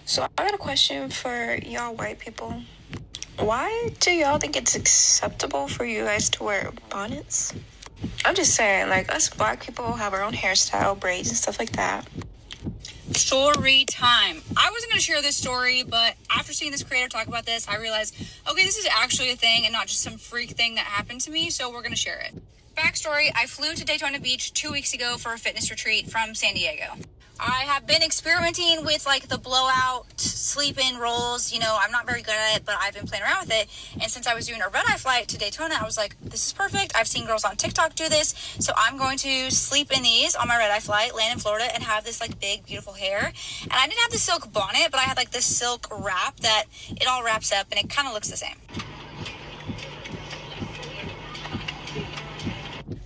So I got a question for y'all white people. Why do y'all think it's acceptable for you guys to wear bonnets? I'm just saying, like, us black people have our own hairstyle, braids, and stuff like that. Story time. I wasn't going to share this story, but after seeing this creator talk about this, I realized, okay, this is actually a thing and not just some freak thing that happened to me, so we're going to share it. Backstory, I flew to Daytona Beach 2 weeks ago for a fitness retreat from San Diego. I have been experimenting with like the blowout sleep-in rolls. You know, I'm not very good at it, but I've been playing around with it. And since I was doing a red-eye flight to Daytona, I was like, this is perfect. I've seen girls on TikTok do this. So I'm going to sleep in these on my red-eye flight, land in Florida, and have this like big, beautiful hair. And I didn't have the silk bonnet, but I had like this silk wrap that it all wraps up and it kind of looks the same.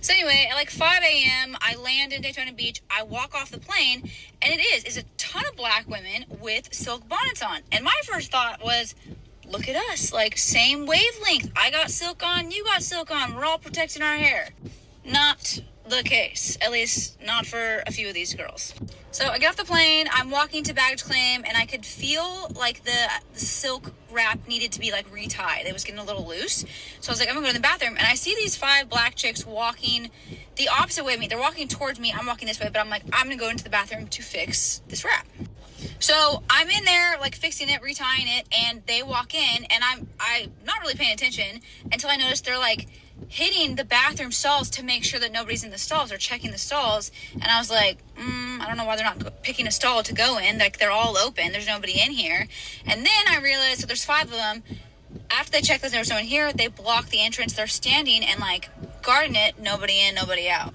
So anyway, at like 5 a.m., I land in Daytona Beach. I walk off the plane, and it's a ton of black women with silk bonnets on. And my first thought was, look at us, like same wavelength. I got silk on, you got silk on. We're all protecting our hair. Not the case, at least not for a few of these girls. So I get off the plane, I'm walking to baggage claim, and I could feel like the silk wrap needed to be like retied. It was getting a little loose. So I was like, I'm gonna go to the bathroom, and I see these 5 black chicks walking the opposite way of me. They're walking towards me, I'm walking this way, but I'm like, I'm gonna go into the bathroom to fix this wrap. So I'm in there like fixing it, retying it, and they walk in, and I'm not really paying attention until I notice they're like hitting the bathroom stalls to make sure that nobody's in the stalls or checking the stalls. And I was like, I don't know why they're not picking a stall to go in. Like, they're all open. There's nobody in here. And then I realized, so there's 5 of them. After they checked that there was no one here, they blocked the entrance. They're standing and like guarding it. Nobody in, nobody out.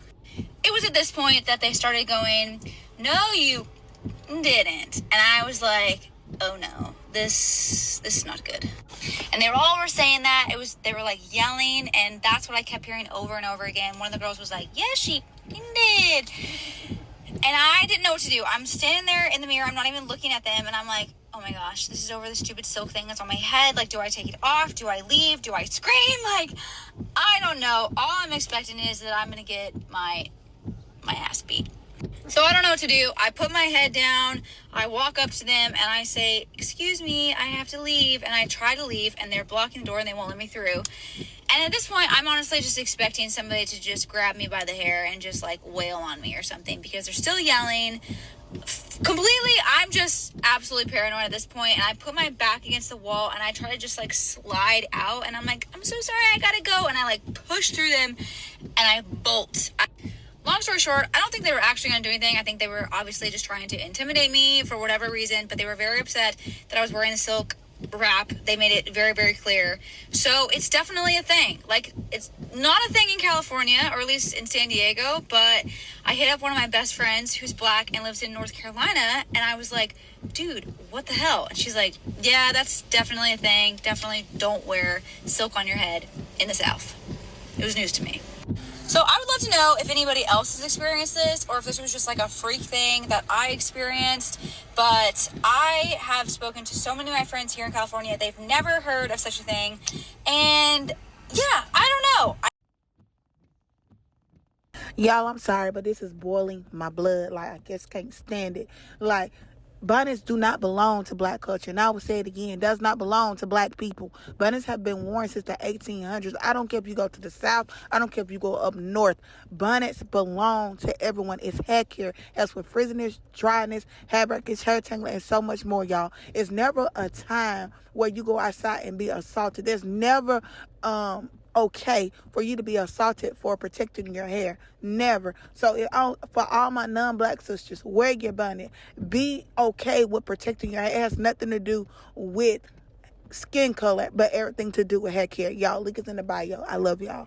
It was at this point that they started going, no, you didn't. And I was like, oh no, this is not good. And they were saying that. They were like yelling, and that's what I kept hearing over and over again. One of the girls was like, yes, she did. And I didn't know what to do. I'm standing there in the mirror, I'm not even looking at them, and I'm like, oh my gosh, this is over the stupid silk thing that's on my head. Like, do I take it off? Do I leave? Do I scream? Like, I don't know. All I'm expecting is that I'm gonna get my ass beat. So I don't know what to do. I put my head down, I walk up to them, and I say, excuse me, I have to leave. And I try to leave, and they're blocking the door, and they won't let me through. And at this point, I'm honestly just expecting somebody to just grab me by the hair and just, like, wail on me or something, because they're still yelling. Completely, I'm just absolutely paranoid at this point, and I put my back against the wall, and I try to just, like, slide out, and I'm like, I'm so sorry, I gotta go. And I, like, push through them, and I bolt. Long story short, I don't think they were actually going to do anything. I think they were obviously just trying to intimidate me for whatever reason, but they were very upset that I was wearing the silk wrap. They made it very, very clear. So it's definitely a thing. Like, it's not a thing in California, or at least in San Diego, but I hit up one of my best friends who's black and lives in North Carolina, and I was like, dude, what the hell? And she's like, yeah, that's definitely a thing. Definitely don't wear silk on your head in the South. It was news to me. So I would love to know if anybody else has experienced this, or if this was just like a freak thing that I experienced. But I have spoken to so many of my friends here in California. They've never heard of such a thing. And yeah, I don't know. Y'all, I'm sorry, but this is boiling my blood. Like, I just can't stand it. Like, bonnets do not belong to black culture. And I will say it again, does not belong to black people. Bonnets have been worn since the 1800s. I don't care if you go to the South. I don't care if you go up north. Bonnets belong to everyone. It's haircare. Helps with frizziness, dryness, hair breakage, hair tangling, and so much more, y'all. It's never a time where you go outside and be assaulted. There's never okay for you to be assaulted for protecting your hair. Never. So for all my non-black sisters, wear your bonnet. Be okay with protecting your hair. It has nothing to do with skin color, but everything to do with hair care. Y'all, link is in the bio. I love y'all.